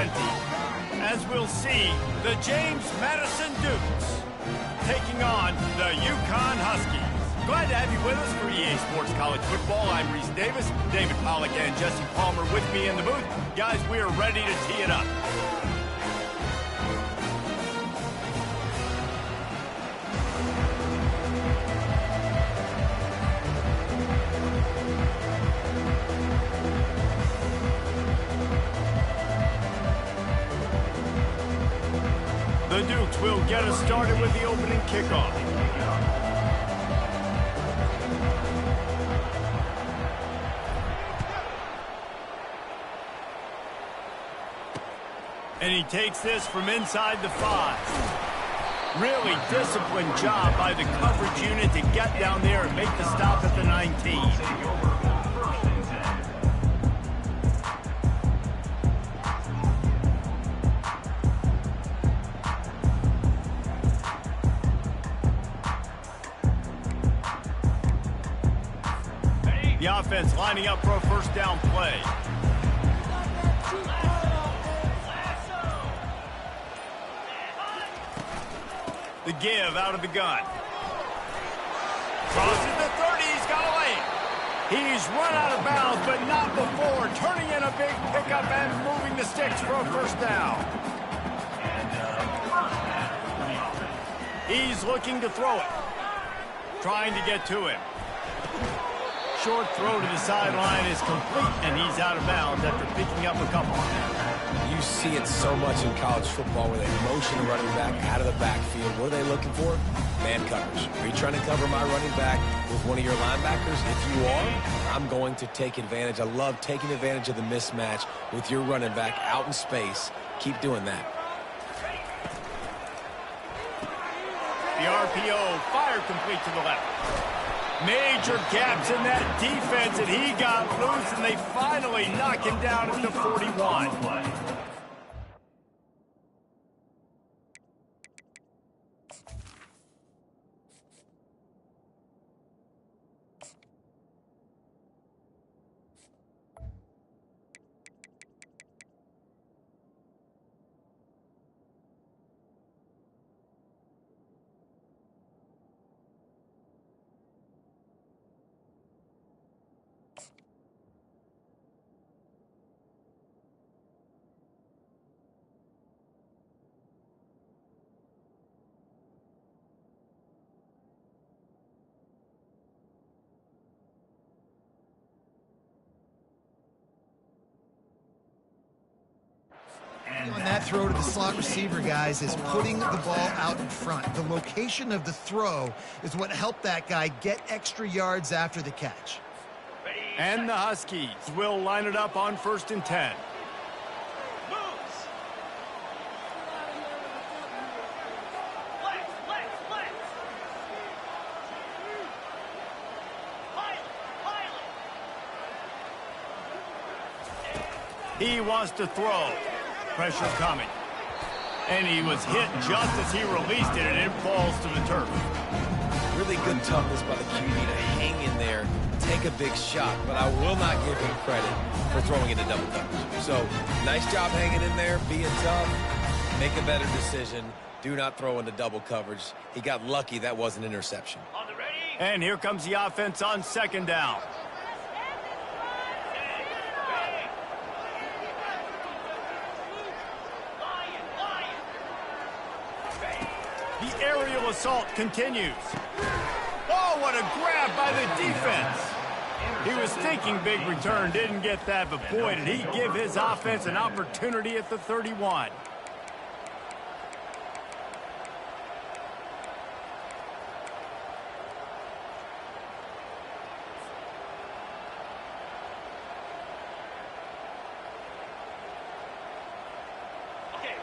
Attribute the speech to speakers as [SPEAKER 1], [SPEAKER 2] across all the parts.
[SPEAKER 1] plenty, as we'll see the James Madison Dukes taking on the UCONN Huskies. Glad to have you with us for EA Sports College Football. I'm Reese Davis, David Pollack and Jesse Palmer with me in the booth. Guys, we are ready to tee it up. The Dukes will get us started with the opening kickoff. And he takes this from inside the 5. Really disciplined job by the coverage unit to get down there and make the stop at the 19. The offense lining up for a first down play. The give out of the gun. Crosses the 30, he's got a lane. He's run out of bounds, but not before turning in a big pickup and moving the sticks for a first down. He's looking to throw it. Trying to get to him. Short throw to the sideline is complete, and he's out of bounds after picking up a couple.
[SPEAKER 2] You see it so much in college football where they motion a running back out of the backfield. What are they looking for? Man coverage. Are you trying to cover my running back with one of your linebackers? If you are, I'm going to take advantage. I love taking advantage of the mismatch with your running back out in space. Keep doing that.
[SPEAKER 1] The RPO fired complete to the left. Major gaps in that defense, and he got loose, and they finally knock him down at the 41.
[SPEAKER 3] On that throw to the slot receiver, guys, is putting the ball out in front. The location of the throw is what helped that guy get extra yards after the catch.
[SPEAKER 1] And the Huskies will line it up on 1st and 10. He wants to throw. Pressure coming. And he was hit just as he released it, and it falls to the turf.
[SPEAKER 2] Really good toughness by the QB to hang in there, take a big shot, but I will not give him credit for throwing into double coverage. So, nice job hanging in there, being tough, make a better decision. Do not throw into double coverage. He got lucky that was an interception.
[SPEAKER 1] And here comes the offense on 2nd down. The aerial assault continues. Oh, what a grab by the defense. He was thinking big return, didn't get that, but boy, did he give his offense an opportunity at the 31.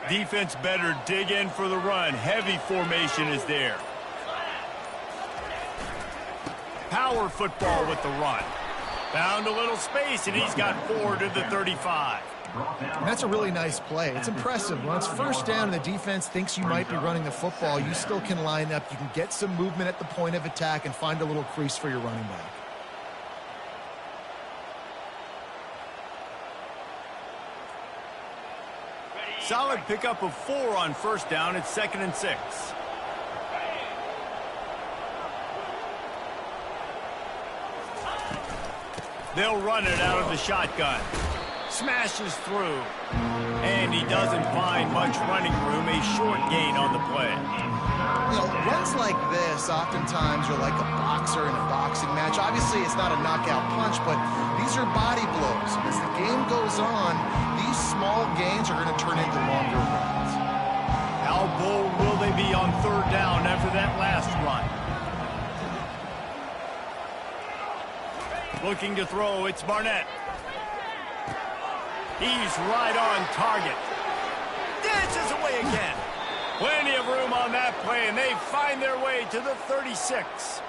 [SPEAKER 1] Defense better dig in for the run. Heavy formation is there. Power football with the run. Found a little space, and he's got 4 to the 35.
[SPEAKER 3] And that's a really nice play. It's impressive. When it's 1st down and the defense thinks you might be running the football, you still can line up. You can get some movement at the point of attack and find a little crease for your running back.
[SPEAKER 1] Solid pickup of 4 on first down. It's 2nd and 6. They'll run it out of the shotgun. Smashes through. And he doesn't find much running room. A short gain on the play.
[SPEAKER 3] You know, runs like this oftentimes are like a boxer in a boxing match. Obviously, it's not a knockout punch, but these are body blows. As the game goes on, these small gains are going to turn into longer runs.
[SPEAKER 1] How bold will they be on 3rd down after that last run? Looking to throw, it's Barnett. He's right on target. Dances away again. Plenty of room on that play, and they find their way to the 36.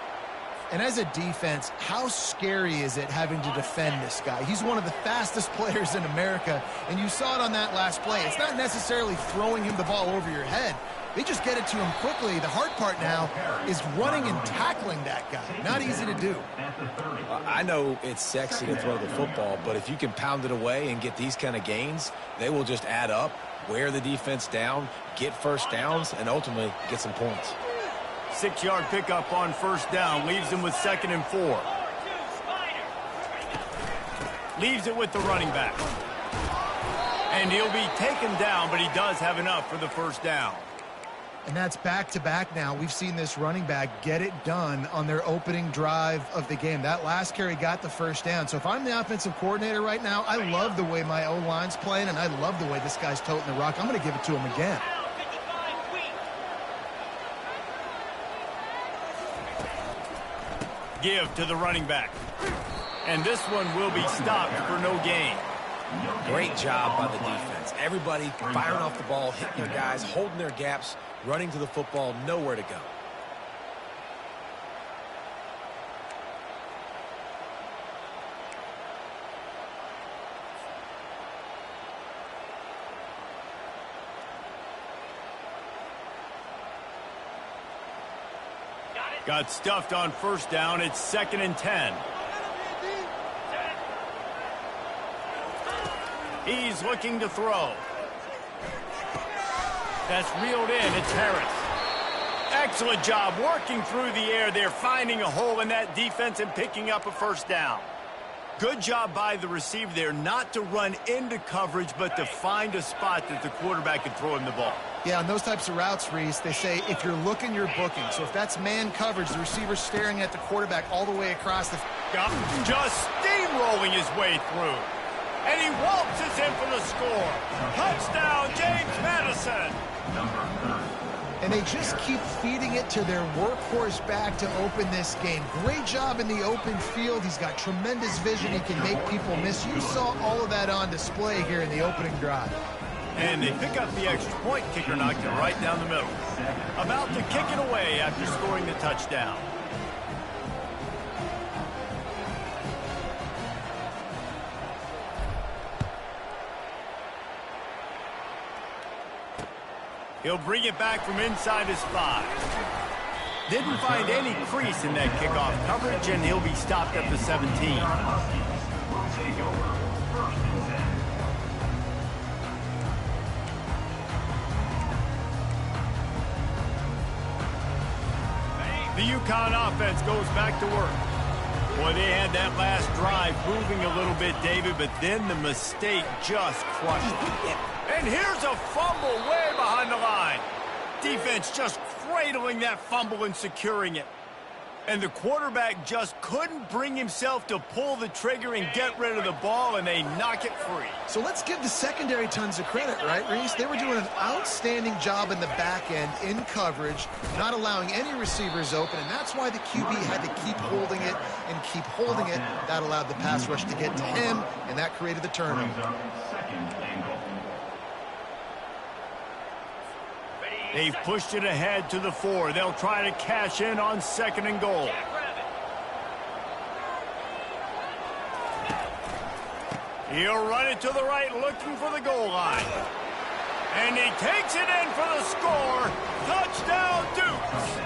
[SPEAKER 3] And as a defense, how scary is it having to defend this guy? He's one of the fastest players in America, and you saw it on that last play. It's not necessarily throwing him the ball over your head. They just get it to him quickly. The hard part now is running and tackling that guy. Not easy to do.
[SPEAKER 2] I know it's sexy to throw the football, but if you can pound it away and get these kind of gains, they will just add up, wear the defense down, get first downs, and ultimately get some points.
[SPEAKER 1] 6-yard pickup on first down. Leaves him with 2nd and 4. Leaves it with the running back. And he'll be taken down, but he does have enough for the first down.
[SPEAKER 3] And that's back-to-back now. We've seen this running back get it done on their opening drive of the game. That last carry got the first down. So if I'm the offensive coordinator right now, I love the way my O-line's playing, and I love the way this guy's toting the rock. I'm going to give it to him again.
[SPEAKER 1] Give to the running back. And this one will be stopped for no gain.
[SPEAKER 2] Great job by the defense. Everybody firing off the ball, hitting their guys, holding their gaps, running to the football, nowhere to go.
[SPEAKER 1] Got stuffed on first down. It's 2nd and 10. He's looking to throw. That's reeled in. It's Harris. Excellent job working through the air there, finding a hole in that defense and picking up a first down. Good job by the receiver there, not to run into coverage, but to find a spot that the quarterback can throw him the ball.
[SPEAKER 3] Yeah, on those types of routes, Reese, they say if you're looking, you're booking. So if that's man coverage, the receiver's staring at the quarterback all the way across the...
[SPEAKER 1] Just steamrolling his way through. And he waltzes in for the score. Touchdown, James Madison.
[SPEAKER 3] And they just keep feeding it to their workhorse back to open this game. Great job in the open field. He's got tremendous vision. He can make people miss. You saw all of that on display here in the opening drive.
[SPEAKER 1] And they pick up the extra point. Kicker knocked it right down the middle. About to kick it away after scoring the touchdown. He'll bring it back from inside his 5. Didn't find any crease in that kickoff coverage, and he'll be stopped at the 17. The UConn offense goes back to work. Boy, they had that last drive moving a little bit, David, but then the mistake just crushed it. And here's a fumble way behind the line. Defense just cradling that fumble and securing it. And the quarterback just couldn't bring himself to pull the trigger and get rid of the ball, and they knock it free.
[SPEAKER 3] So let's give the secondary tons of credit, right, Reese? They were doing an outstanding job in the back end in coverage, not allowing any receivers open, and that's why the QB had to keep holding it and keep holding it. That allowed the pass rush to get to him, and that created the turnover.
[SPEAKER 1] They've pushed it ahead to the 4. They'll try to cash in on 2nd and goal. He'll run it to the right, looking for the goal line. And he takes it in for the score. Touchdown, Dukes.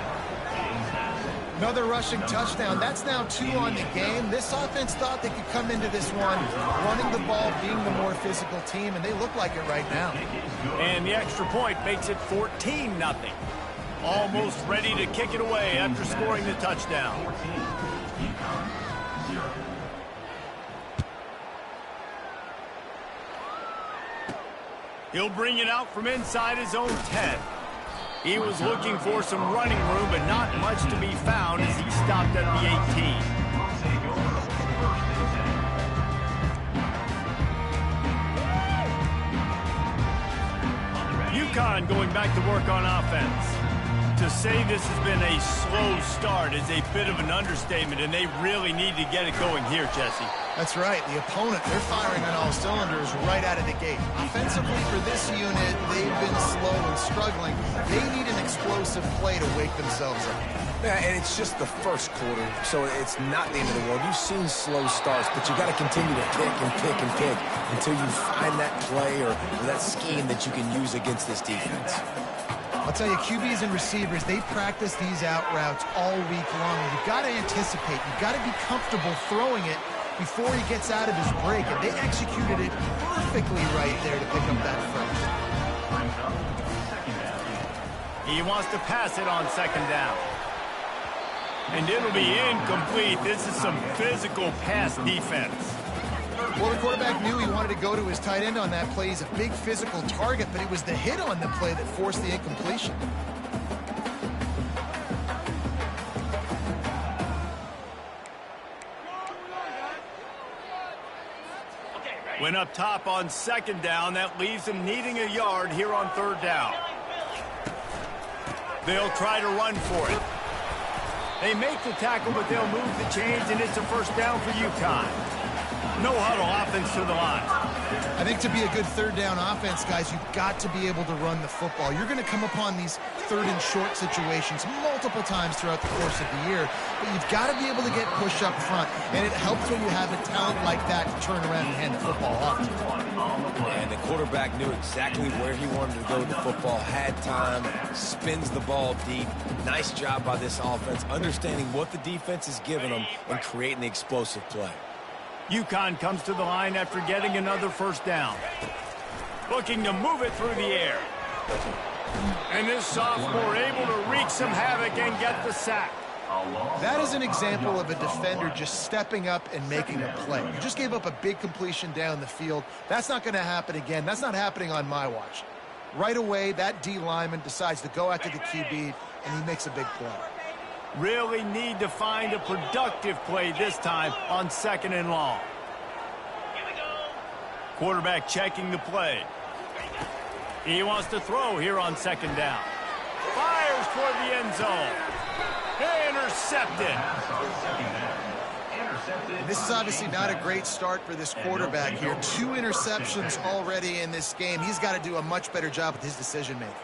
[SPEAKER 3] Another rushing touchdown. That's now 2 on the game. This offense thought they could come into this one running the ball, being the more physical team, and they look like it right now.
[SPEAKER 1] And the extra point makes it 14-0. Almost ready to kick it away after scoring the touchdown. He'll bring it out from inside his own 10. He was looking for some running room, but not much to be found as he stopped at the 18. UConn going back to work on offense. To say this has been a slow start is a bit of an understatement, and they really need to get it going here, Jesse.
[SPEAKER 3] That's right. The opponent, they're firing on all cylinders right out of the gate. Offensively for this unit, they've been slow and struggling. They need an explosive play to wake themselves up.
[SPEAKER 2] Yeah, and it's just the first quarter, so it's not the end of the world. You've seen slow starts, but you got to continue to pick and pick and pick until you find that play or that scheme that you can use against this defense.
[SPEAKER 3] I'll tell you, QBs and receivers, they practice these out routes all week long. You've got to anticipate. You've got to be comfortable throwing it before he gets out of his break. And they executed it perfectly right there to pick up that first.
[SPEAKER 1] He wants to pass it on second down. And it'll be incomplete. This is some physical pass defense.
[SPEAKER 3] Well, the quarterback knew he wanted to go to his tight end on that play. He's a big physical target, but it was the hit on the play that forced the incompletion.
[SPEAKER 1] Went up top on second down. That leaves him needing a yard here on third down. They'll try to run for it. They make the tackle, but they'll move the chains, and it's a first down for UConn. No huddle offense to the line.
[SPEAKER 3] I think to be a good third down offense, guys, you've got to be able to run the football. You're going to come upon these third and short situations multiple times throughout the course of the year, but you've got to be able to get push up front, and it helps when you have a talent like that to turn around and hand the football off.
[SPEAKER 2] And the quarterback knew exactly where he wanted to go with the football, had time, spins the ball deep. Nice job by this offense, understanding what the defense is giving them and creating the explosive play.
[SPEAKER 1] UConn comes to the line after getting another first down. Looking to move it through the air. And this sophomore able to wreak some havoc and get the sack.
[SPEAKER 3] That is an example of a defender just stepping up and making a play. You just gave up a big completion down the field. That's not going to happen again. That's not happening on my watch. Right away, that D lineman decides to go after the QB, and he makes a big play.
[SPEAKER 1] Really need to find a productive play this time on second and long. Quarterback checking the play. He wants to throw here on second down. Fires toward the end zone. Intercepted.
[SPEAKER 3] This is obviously not a great start for this quarterback here. 2 interceptions already in this game. He's got to do a much better job with his decision-making.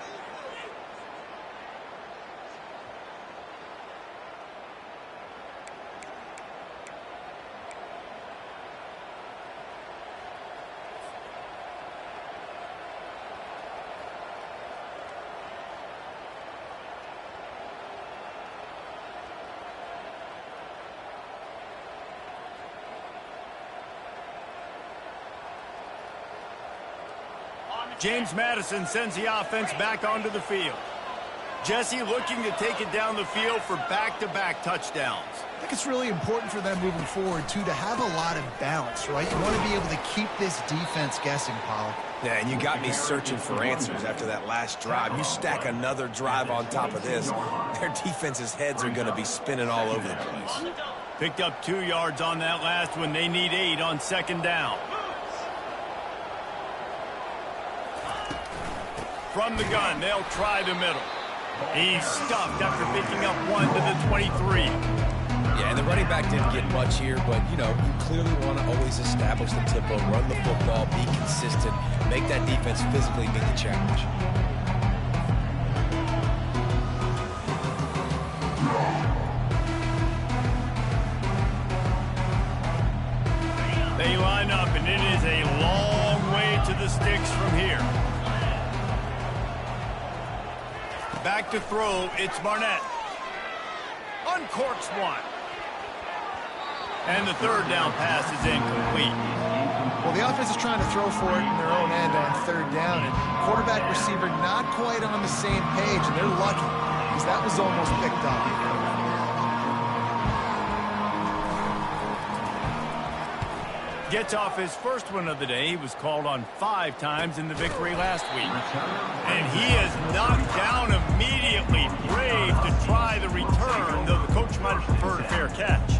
[SPEAKER 1] James Madison sends the offense back onto the field. Jesse looking to take it down the field for back-to-back touchdowns.
[SPEAKER 3] I think it's really important for them moving forward, too, to have a lot of balance, right? You want to be able to keep this defense guessing, Pollock.
[SPEAKER 2] Yeah, and you got me searching for answers after that last drive. You stack another drive on top of this, their defense's heads are going to be spinning all over the place.
[SPEAKER 1] Picked up 2 yards on that last one. They need 8 on second down. From the gun, they'll try the middle. He's stuffed after picking up 1 to the 23.
[SPEAKER 2] Yeah, and the running back didn't get much here, but, you know, you clearly want to always establish the tempo, run the football, be consistent, make that defense physically meet the challenge.
[SPEAKER 1] They line up, and it is a long way to the sticks from here. Back to throw, it's Barnett. uncorks one. And the third down pass is incomplete.
[SPEAKER 3] Well, the offense is trying to throw for it in their own end on third down, and quarterback receiver not quite on the same page, and they're lucky because that was almost picked up.
[SPEAKER 1] Gets off his first one of the day. He was called on 5 times in the victory last week. And he is knocked down immediately. Brave to try the return, though the coach might have preferred a fair catch.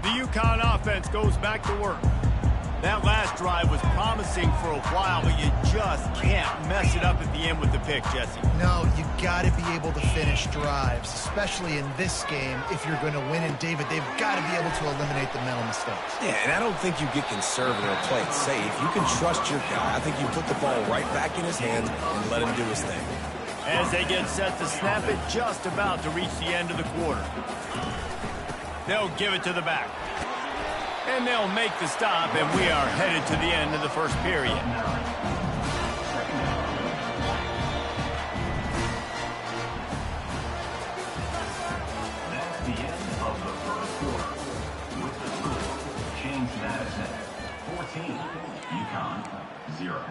[SPEAKER 1] The UConn offense goes back to work. That last drive was promising for a while, but you just can't mess it up at the end with the pick, Jesse.
[SPEAKER 3] No, you got to be able to finish drives, especially in this game. If you're going to win, and David, they've got to be able to eliminate the mental mistakes.
[SPEAKER 2] Yeah, and I don't think you get conservative or play it safe. You can trust your guy. I think you put the ball right back in his hands and let him do his thing.
[SPEAKER 1] As they get set to snap it, just about to reach the end of the quarter. They'll give it to the back. And they'll make the stop, and we are headed to the end of the first period.
[SPEAKER 4] That's the end of the first quarter. With the score, James Madison 14, UConn 0.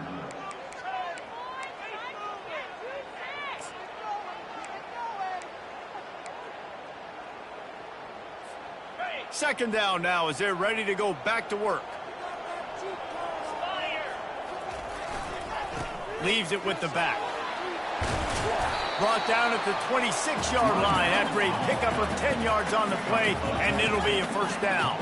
[SPEAKER 1] Second down now as they're ready to go back to work. Leaves it with the back. Brought down at the 26-yard line after a pickup of 10 yards on the play, and it'll be a first down.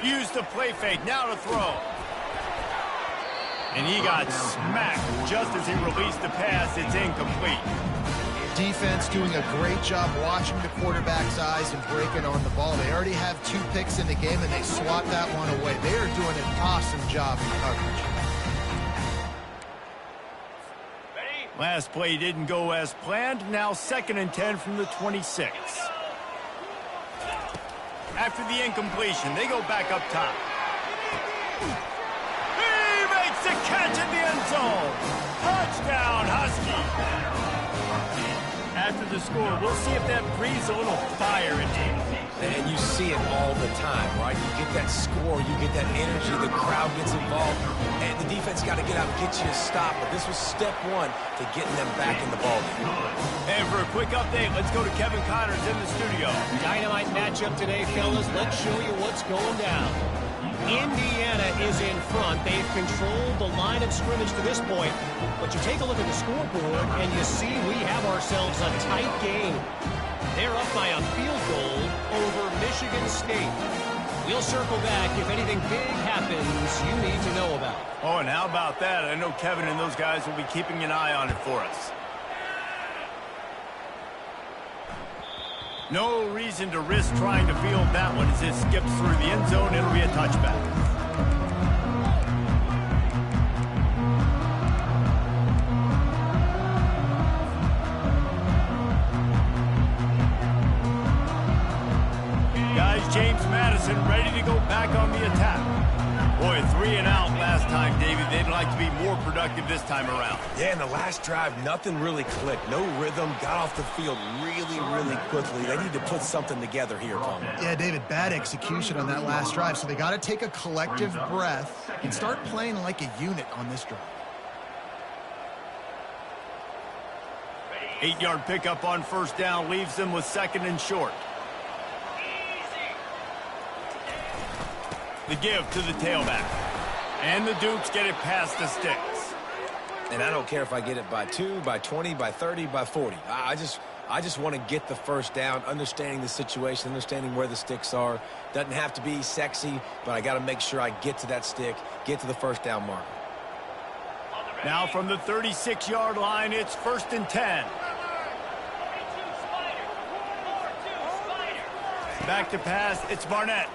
[SPEAKER 1] Use the play fake, now to throw. And he got smacked just as he released the pass. It's incomplete.
[SPEAKER 3] Defense doing a great job watching the quarterback's eyes and breaking on the ball. They already have 2 picks in the game, and they swat that one away. They are doing an awesome job in coverage.
[SPEAKER 1] Last play didn't go as planned. Now 2nd and 10 from the 26. After the incompletion, they go back up top. The catch in the end zone. Touchdown, Husky. After the score, we'll see if that breathes a little fire into him.
[SPEAKER 2] And you see it all the time, right? You get that score, you get that energy, the crowd gets involved, and the defense got to get out and get you a stop. But this was step 1 to getting them back in the ballgame.
[SPEAKER 1] And for a quick update, let's go to Kevin Connors in the studio.
[SPEAKER 5] Dynamite matchup today, fellas. Let's show you what's going down. Indiana is in front. They've controlled the line of scrimmage to this point. But you take a look at the scoreboard, and you see we have ourselves a tight game. They're up by a field goal over Michigan State. We'll circle back if anything big happens you need to know about.
[SPEAKER 1] Oh, and how about that? I know Kevin and those guys will be keeping an eye on it for us. No reason to risk trying to field that one as it skips through the end zone. It'll be a touchback. Guys, James Madison ready to go back on the attack. Boy, 3 and out last time, David. They'd like to be more productive this time around.
[SPEAKER 2] Yeah, in the last drive, nothing really clicked. No rhythm, got off the field really quickly. They need to put something together here, Palmer.
[SPEAKER 3] Yeah, David, bad execution on that last drive, so they got to take a collective breath and start playing like a unit on this drive.
[SPEAKER 1] 8-yard pickup on first down leaves them with 2nd and short. The give to the tailback. And the Dukes get it past the sticks.
[SPEAKER 2] And I don't care if I get it by 2, by 20, by 30, by 40. I just want to get the first down, understanding the situation, understanding where the sticks are. Doesn't have to be sexy, but I got to make sure I get to that stick, get to the first down marker.
[SPEAKER 1] Now from the 36-yard line, it's 1st and 10. Back to pass, it's Barnett.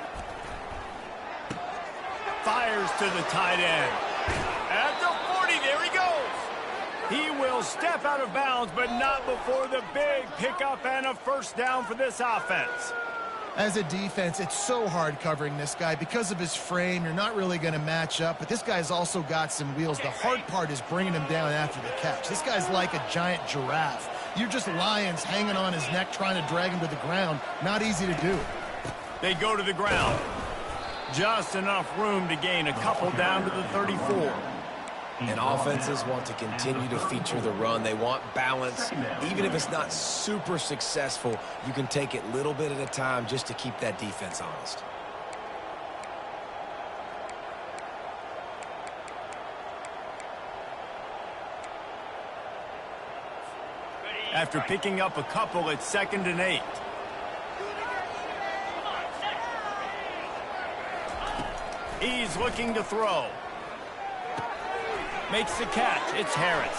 [SPEAKER 1] Fires to the tight end. At the 40, there he goes. He will step out of bounds, but not before the big pickup and a first down for this offense.
[SPEAKER 3] As a defense, it's so hard covering this guy. Because of his frame, you're not really going to match up, but this guy's also got some wheels. The hard part is bringing him down after the catch. This guy's like a giant giraffe. You're just lions hanging on his neck trying to drag him to the ground. Not easy to do.
[SPEAKER 1] They go to the ground. Just enough room to gain a couple down to the 34.
[SPEAKER 2] And offenses want to continue to feature the run. They want balance. Even if it's not super successful, you can take it little bit at a time just to keep that defense honest.
[SPEAKER 1] After picking up a couple, it's 2nd and 8. He's looking to throw. Makes the catch. It's Harris.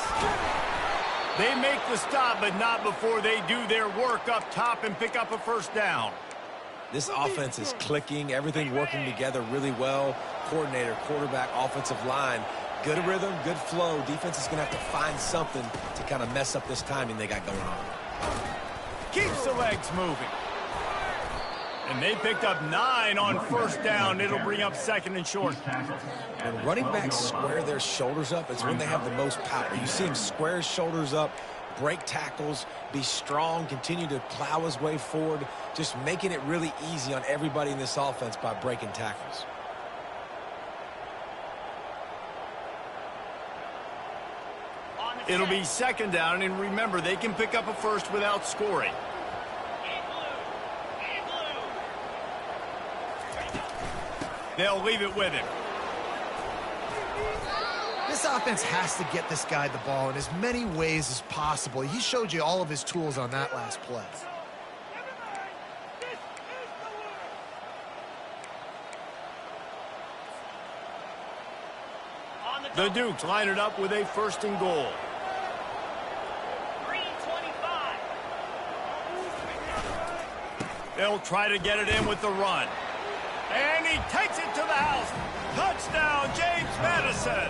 [SPEAKER 1] They make the stop, but not before they do their work up top and pick up a first down.
[SPEAKER 2] This offense is clicking, everything working together really well. Coordinator, quarterback, offensive line, good rhythm, good flow. Defense is going to have to find something to kind of mess up this timing they got going on.
[SPEAKER 1] Keeps the legs moving. And they picked up 9 on first down. It'll bring up 2nd and short.
[SPEAKER 2] When running backs square their shoulders up, it's when they have the most power. You see him square his shoulders up, break tackles, be strong, continue to plow his way forward, just making it really easy on everybody in this offense by breaking tackles.
[SPEAKER 1] It'll be 2nd down, and remember, they can pick up a first without scoring. They'll leave it with him.
[SPEAKER 3] This offense has to get this guy the ball in as many ways as possible. He showed you all of his tools on that last play.
[SPEAKER 1] The Dukes line it up with a 1st and goal. They'll try to get it in with the run. And he takes it to the house. Touchdown, James Madison.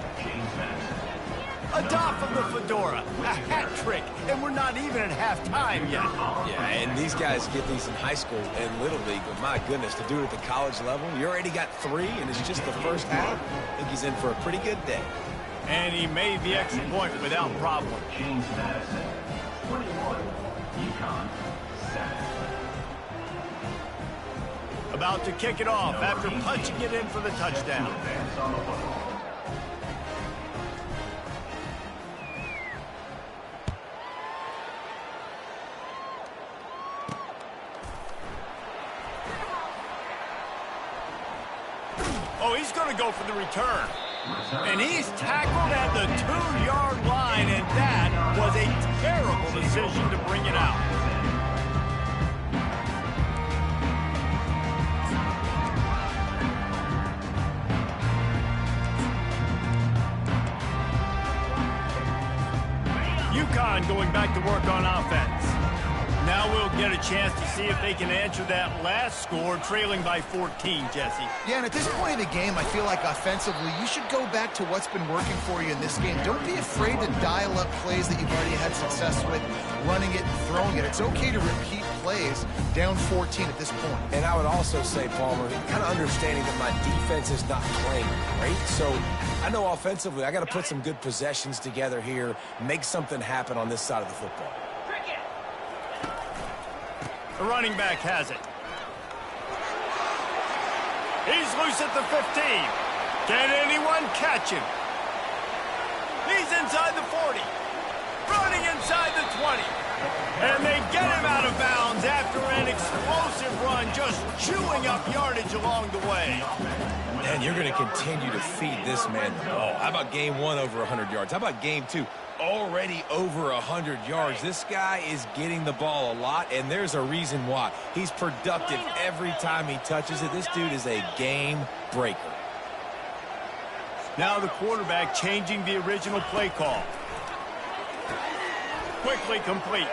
[SPEAKER 1] A doff of the fedora, a hat trick, and we're not even at halftime yet.
[SPEAKER 2] Yeah, and these guys get these in high school and Little League, but my goodness, to do it at the college level, you already got 3, and it's just the first half. I think he's in for a pretty good day.
[SPEAKER 1] And he made the extra point without problem.
[SPEAKER 4] James Madison, 21, UConn, 7.
[SPEAKER 1] About to kick it off after punching it in for the touchdown. Oh, he's going to go for the return. And he's tackled at the 2-yard line, and that was a terrible decision to bring it out. UConn going back to work on offense. Now we'll get a chance to see if they can answer that last score, trailing by 14, Jesse.
[SPEAKER 3] Yeah, and at this point in the game, I feel like offensively, you should go back to what's been working for you in this game. Don't be afraid to dial up plays that you've already had success with, running it and throwing it. It's okay to repeat plays down 14 at this point.
[SPEAKER 2] And I would also say, Palmer, kind of understanding that my defense is not playing great, so I know offensively I got to put some good possessions together here, make something happen on this side of the football.
[SPEAKER 1] The running back has it. He's loose at the 15. Can anyone catch him? He's inside the 40. Running inside the 20. And they get him out of bounds after an explosive run, just chewing up yardage along the way.
[SPEAKER 2] And you're going to continue to feed this man the ball. How about game 1 over 100 yards? How about game 2? Already over 100 yards. This guy is getting the ball a lot, and there's a reason why. He's productive every time he touches it. This dude is a game breaker.
[SPEAKER 1] Now the quarterback changing the original play call. Quickly complete.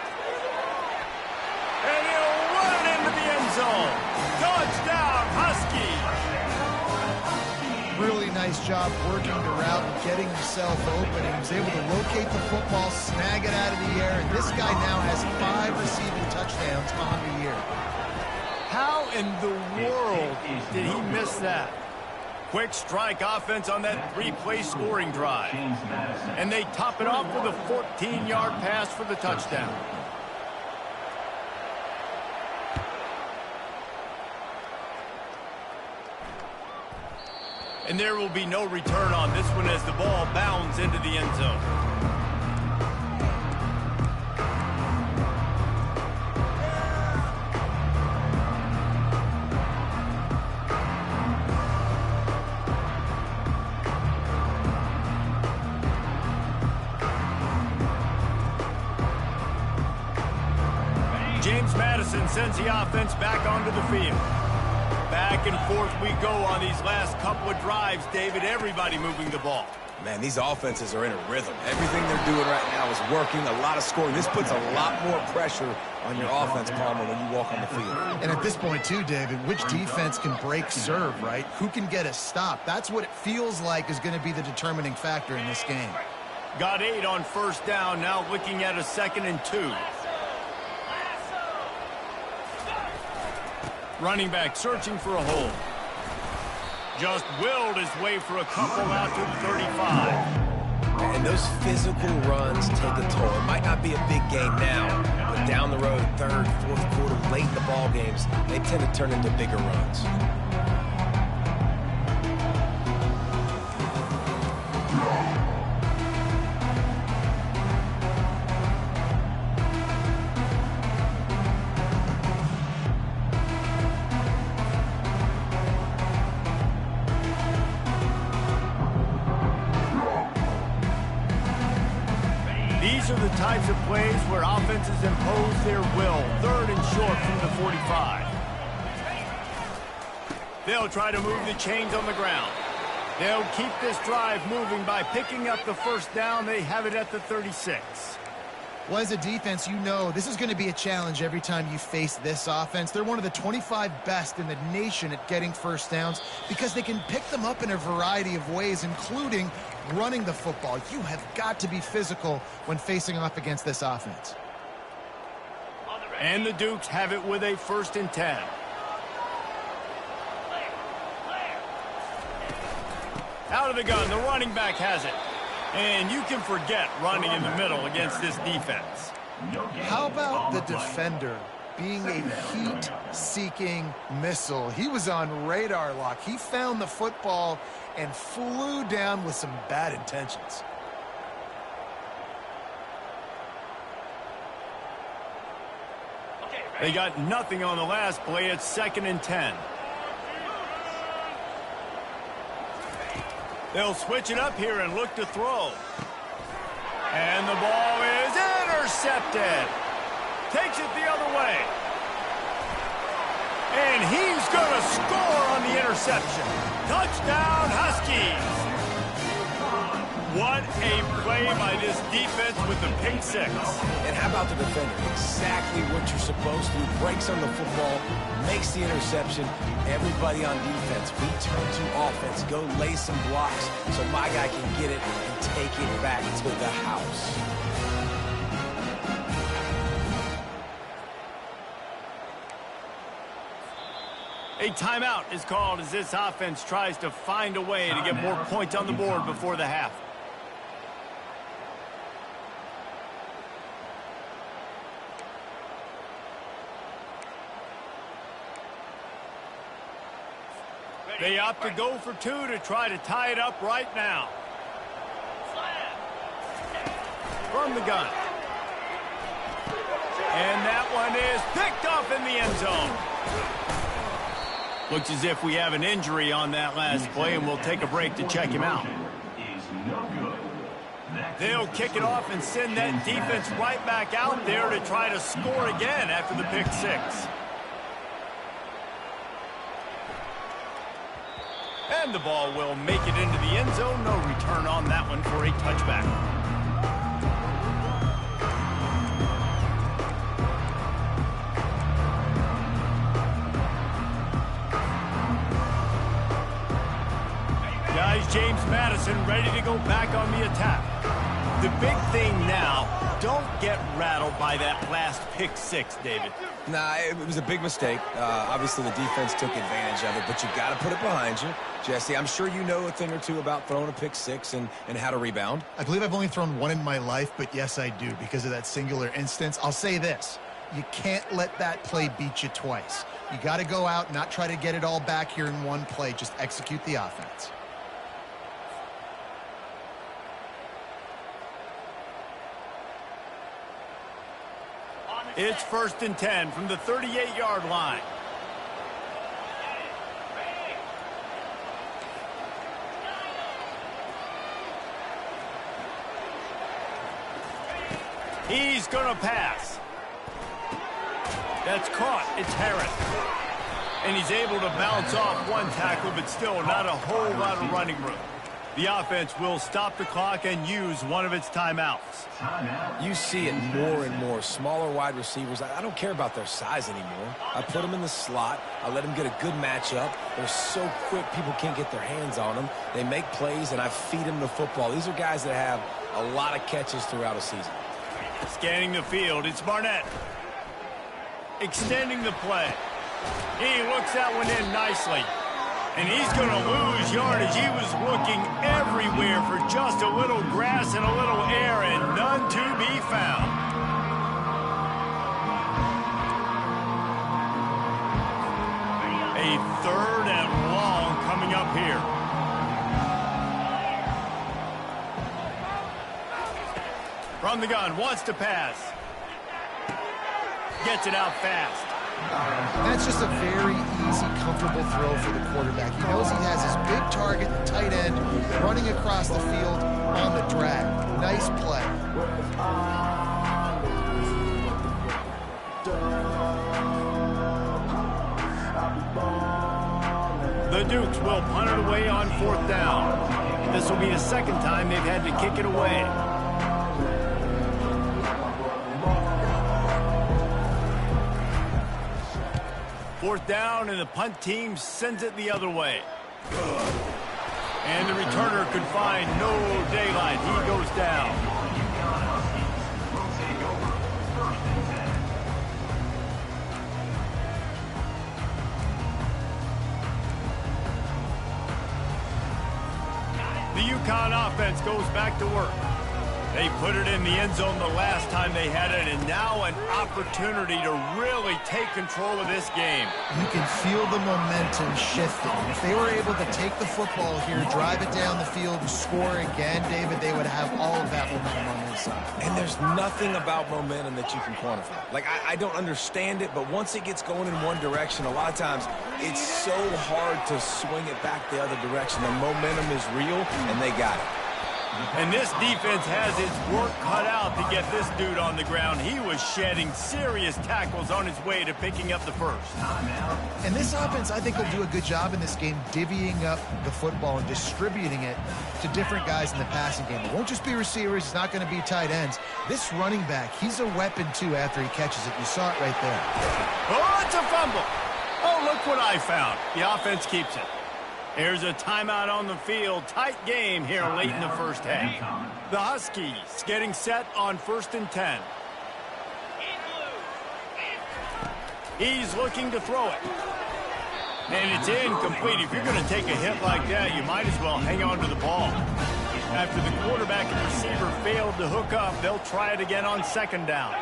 [SPEAKER 1] And he'll run it into the end zone. Touchdown, Huskies.
[SPEAKER 3] Really nice job working the route and getting himself open. He was able to locate the football guy now has 5 receiving touchdowns on the year.
[SPEAKER 1] How in the world did he miss that? Quick strike offense on that 3-play scoring drive. And they top it off with a 14-yard pass for the touchdown. And there will be no return on this one as the ball bounds into the end zone. James Madison sends the offense back onto the field. Back and forth we go on these last couple of drives, David. Everybody moving the ball.
[SPEAKER 2] Man, these offenses are in a rhythm. Everything they're doing right now is working, a lot of scoring. This puts a lot more pressure on your offense, Palmer, when you walk on the field.
[SPEAKER 3] And at this point, too, David, which defense can break serve, right? Who can get a stop? That's what it feels like is going to be the determining factor in this game.
[SPEAKER 1] Got 8 on first down, now looking at a 2nd and 2. Running back searching for a hole. Just willed his way for a couple out to the 35.
[SPEAKER 2] And those physical runs take a toll. It might not be a big game now, but down the road, 3rd, 4th quarter, late in the ball games, they tend to turn into bigger runs.
[SPEAKER 1] These are the types of plays where offenses impose their will. 3rd and short from the 45. They'll try to move the chains on the ground. They'll keep this drive moving by picking up the first down. They have it at the 36.
[SPEAKER 3] Well, as a defense, you know this is going to be a challenge every time you face this offense. They're one of the 25 best in the nation at getting first downs because they can pick them up in a variety of ways, including running the football. You have got to be physical when facing off against this offense.
[SPEAKER 1] And the Dukes have it with a 1st and 10. Out of the gun, the running back has it. And you can forget running in the middle against this defense.
[SPEAKER 3] How about the defender being a heat-seeking missile? He was on radar lock. He found the football and flew down with some bad intentions.
[SPEAKER 1] They got nothing on the last play. It's 2nd and 10. They'll switch it up here and look to throw. And the ball is intercepted. Takes it the other way. And he's going to score on the interception. Touchdown, Huskies. What a play by this defense with the pick 6.
[SPEAKER 2] And how about the defender? Exactly what you're supposed to do. Breaks on the football, makes the interception. Everybody on defense, we turn to offense. Go lay some blocks so my guy can get it and take it back to the house.
[SPEAKER 1] A timeout is called as this offense tries to find a way to get more points on the board before the half. They opt to go for 2 to try to tie it up right now. From the gun. And that one is picked off in the end zone. Looks as if we have an injury on that last play, and we'll take a break to check him out. They'll kick it off and send that defense right back out there to try to score again after the pick 6. And the ball will make it into the end zone. No return on that one for a touchback. Guys, James Madison ready to go back on the attack. The big thing now, don't get rattled by that last pick six, David.
[SPEAKER 2] Nah, it was a big mistake. Obviously, the defense took advantage of it, but you got to put it behind you. Jesse, I'm sure you know a thing or two about throwing a pick six and how to rebound.
[SPEAKER 3] I believe I've only thrown one in my life, but yes, I do because of that singular instance. I'll say this. You can't let that play beat you twice. You got to go out and not try to get it all back here in one play. Just execute the offense.
[SPEAKER 1] It's 1st and 10 from the 38-yard line. He's going to pass. That's caught. It's Harris. And he's able to bounce off one tackle, but still not a whole lot of running room. The offense will stop the clock and use one of its timeouts.
[SPEAKER 2] You see it more and more. Smaller wide receivers, I don't care about their size anymore. I put them in the slot. I let them get a good matchup. They're so quick, people can't get their hands on them. They make plays, and I feed them the football. These are guys that have a lot of catches throughout a season.
[SPEAKER 1] Scanning the field, it's Barnett. Extending the play. He looks that one in nicely. And he's going to lose yardage. He was looking everywhere for just a little grass and a little air, and none to be found. A 3rd and long coming up here. From the gun, wants to pass. Gets it out fast.
[SPEAKER 3] That's just a very easy, comfortable throw for the quarterback. He knows he has his big target, the tight end, running across the field on the drag. Nice play.
[SPEAKER 1] The Dukes will punt it away on 4th down. This will be the 2nd time they've had to kick it away. Fourth down, and the punt team sends it the other way. And the returner could find no daylight. He goes down. The UConn offense goes back to work. They put it in the end zone the last time they had it, and now an opportunity to really take control of this game.
[SPEAKER 3] You can feel the momentum shifting. If they were able to take the football here, drive it down the field, and score again, David, they would have all of that momentum on their side.
[SPEAKER 2] And there's nothing about momentum that you can quantify. Like, I don't understand it, but once it gets going in one direction, a lot of times it's so hard to swing it back the other direction. The momentum is real, and they got it.
[SPEAKER 1] And this defense has its work cut out to get this dude on the ground. He was shedding serious tackles on his way to picking up the first.
[SPEAKER 3] And this offense, I think, will do a good job in this game divvying up the football and distributing it to different guys in the passing game. It won't just be receivers. It's not going to be tight ends. This running back, he's a weapon, too, after he catches it. You saw it right there.
[SPEAKER 1] Oh, it's a fumble. Oh, look what I found. The offense keeps it. Here's a timeout on the field. Tight game here late in the first half. The Huskies getting set on 1st and 10. He's looking to throw it. And it's incomplete. If you're going to take a hit like that, you might as well hang on to the ball. After the quarterback and receiver failed to hook up, they'll try it again on 2nd down.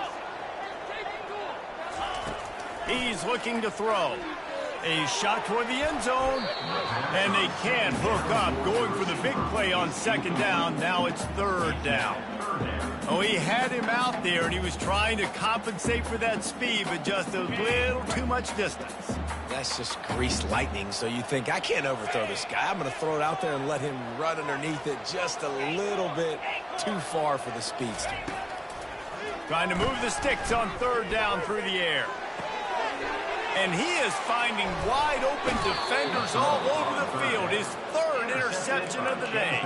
[SPEAKER 1] He's looking to throw. A shot toward the end zone, and they can't hook up. Going for the big play on 2nd down. Now it's 3rd down. Oh, he had him out there, and he was trying to compensate for that speed, but just a little too much distance.
[SPEAKER 2] That's just greased lightning, so you think, I can't overthrow this guy. I'm going to throw it out there and let him run underneath it just a little bit too far for the speedster.
[SPEAKER 1] Trying to move the sticks on 3rd down through the air. And he is finding wide open defenders all over the field. His 3rd interception of the day.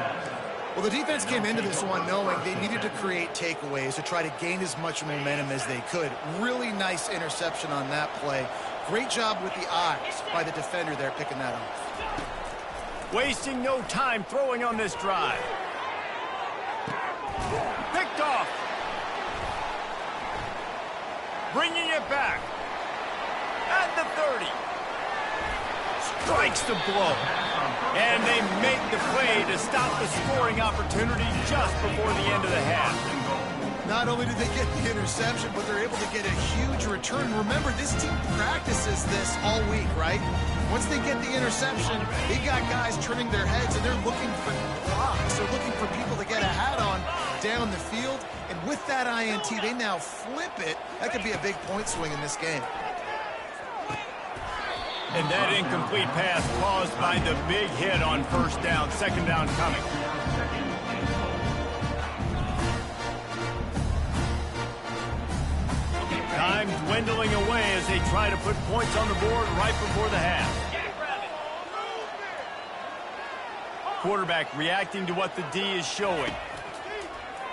[SPEAKER 3] Well, the defense came into this one knowing they needed to create takeaways to try to gain as much momentum as they could. Really nice interception on that play. Great job with the eyes by the defender there picking that off.
[SPEAKER 1] Wasting no time throwing on this drive. bringing it back. At the 30. Strikes the blow. And they make the play to stop the scoring opportunity just before the end of the half.
[SPEAKER 3] Not only did they get the interception, but they're able to get a huge return. Remember, this team practices this all week, right? Once they get the interception, they got guys turning their heads, and they're looking for blocks. They're looking for people to get a hat on down the field. And with that INT, they now flip it. That could be a big point swing in this game.
[SPEAKER 1] And that incomplete pass caused by the big hit on first down. Second down coming. Time dwindling away as they try to put points on the board right before the half. Quarterback reacting to what the D is showing.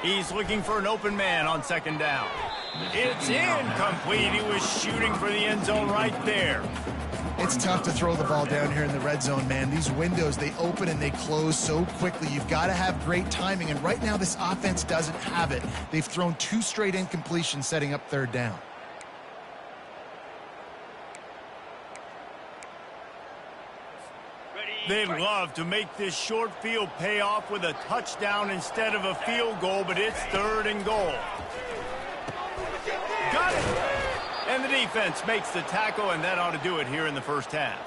[SPEAKER 1] He's looking for an open man on second down. It's incomplete. He was shooting for the end zone right there.
[SPEAKER 3] It's tough to throw the ball down here in the red zone, man. These windows, they open and they close so quickly. You've got to have great timing, and right now this offense doesn't have it. They've thrown 2 straight incompletions setting up third down.
[SPEAKER 1] They'd love to make this short field pay off with a touchdown instead of a field goal, but it's third and goal. Got it! And the defense makes the tackle, and that ought to do it here in the first half.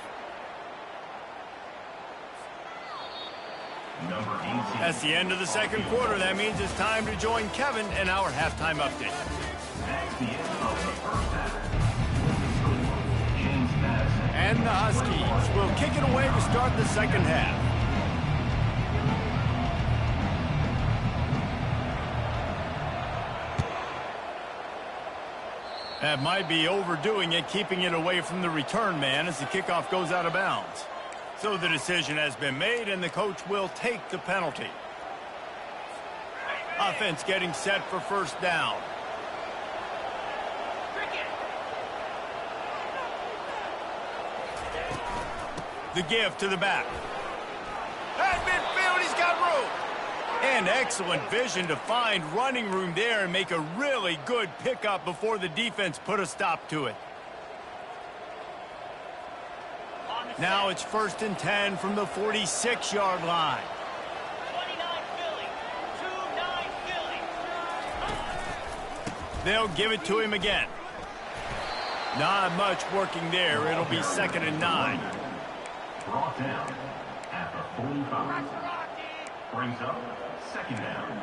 [SPEAKER 1] That's the end of the second quarter. That means it's time to join Kevin in our halftime update.
[SPEAKER 4] That's the end of the first half.
[SPEAKER 1] And the Huskies will kick it away to start the second half. That might be overdoing it, keeping it away from the return man as the kickoff goes out of bounds. So the decision has been made, and the coach will take the penalty. Offense getting set for first down. The give to the back. At midfield, he's got room. And excellent vision to find running room there and make a really good pickup before the defense put a stop to it. Now it's 1st and 10 from the 46-yard line.
[SPEAKER 6] 29 Philly. 2-9 Philly.
[SPEAKER 1] They'll give it to him again. Not much working there. It'll be 2nd and 9.
[SPEAKER 4] Brought down at the 45. Brings up 2nd down.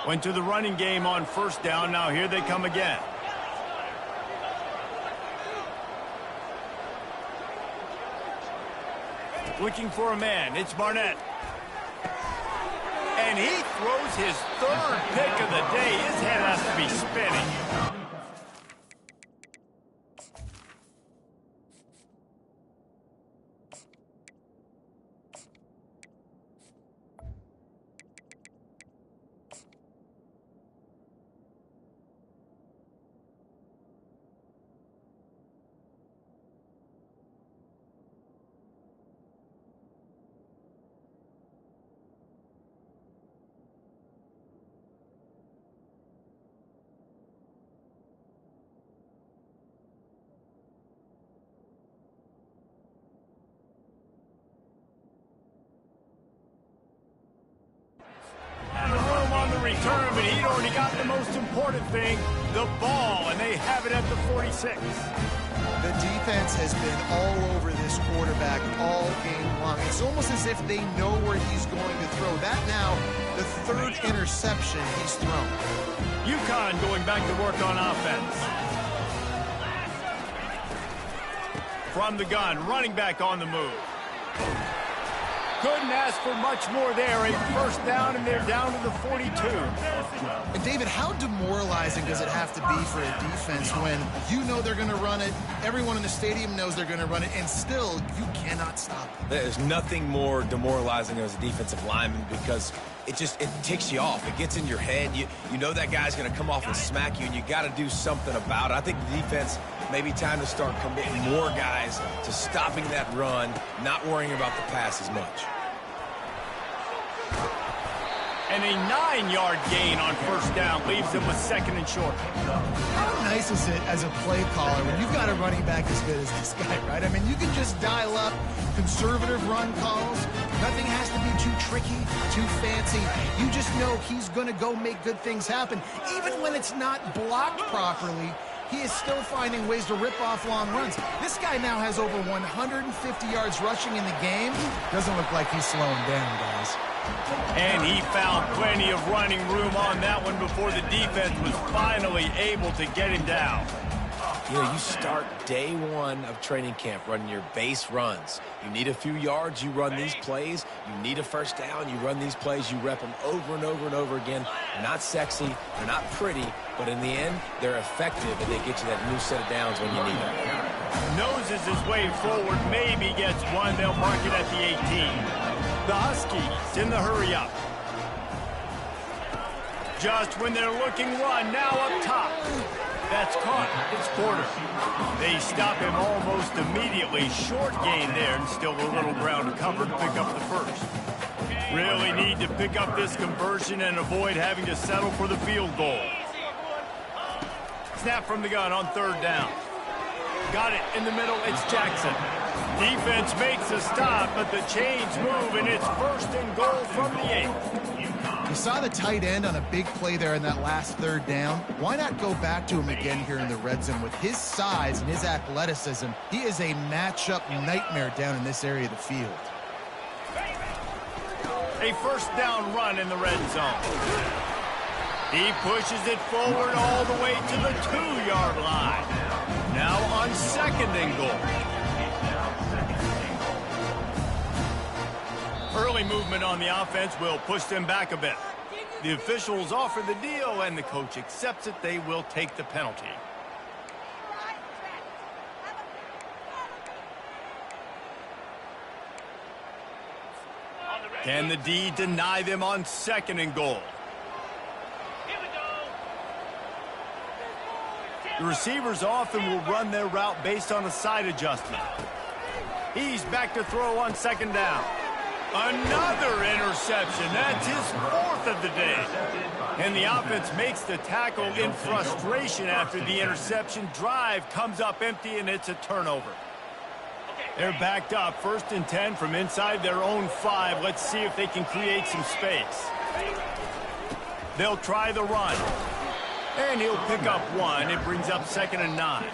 [SPEAKER 1] Went to the running game on first down. Now here they come again. Looking for a man. It's Barnett. And he throws his 3rd pick of the day. His head has to be spinning. Return, but he'd already got the most important thing, the ball, and they have it at the 46.
[SPEAKER 3] The defense has been all over this quarterback all game long. It's almost as if they know where he's going to throw. That now, the 3rd interception he's thrown.
[SPEAKER 1] UConn going back to work on offense. From the gun, running back on the move. Couldn't ask for much more there. A first down, and they're down to the 42.
[SPEAKER 3] And David, how demoralizing does it have to be for a defense when you know they're going to run it, everyone in the stadium knows they're going to run it, and still you cannot stop it?
[SPEAKER 2] There's nothing more demoralizing as a defensive lineman because it ticks you off. It gets in your head. You know that guy's going to come off and smack you, and you got to do something about it. I think the defense maybe time to start committing more guys to stopping that run, not worrying about the pass as much.
[SPEAKER 1] And a 9-yard gain on first down leaves them with second and short.
[SPEAKER 3] How nice is it as a play caller when you've got a running back as good as this guy, right? I mean, you can just dial up conservative run calls. Nothing has to be too tricky, too fancy. You just know he's going to go make good things happen. Even when it's not blocked properly, he is still finding ways to rip off long runs. This guy now has over 150 yards rushing in the game. Doesn't look like he's slowing down, guys.
[SPEAKER 1] And he found plenty of running room on that one before the defense was finally able to get him down.
[SPEAKER 2] You know, you start day one of training camp running your base runs. You need a few yards, you run these plays. You need a first down, you run these plays. You rep them over and over and over again. They're not sexy, they're not pretty, but in the end, they're effective, and they get you that new set of downs when you need them.
[SPEAKER 1] Noses his way forward, maybe gets one. They'll mark it at the 18. The Huskies in the hurry-up. Just when they're looking run, now up top. That's caught. It's Porter. They stop him almost immediately. Short gain there, and still a little ground to cover to pick up the first. Really need to pick up this conversion and avoid having to settle for the field goal. Snap from the gun on third down. Got it in the middle. It's Jackson. Defense makes a stop, but the chains move, and it's first and goal from the 8.
[SPEAKER 3] You saw the tight end on a big play there in that last third down. Why not go back to him again here in the red zone? With his size and his athleticism, he is a matchup nightmare down in this area of the field.
[SPEAKER 1] A first down run in the red zone. He pushes it forward all the way to the 2-yard line. Now on second and goal. Early movement on the offense will push them back a bit. The officials offer the deal, and the coach accepts it. They will take the penalty. Can the D deny them on second and goal? The receivers often will run their route based on a side adjustment. He's back to throw on second down. Another interception. That's his fourth of the day. And the offense makes the tackle in frustration after the interception. Drive comes up empty, and it's a turnover. They're backed up. First and 10 from inside their own 5. Let's see if they can create some space. They'll try the run. And he'll pick up one. It brings up second and 9.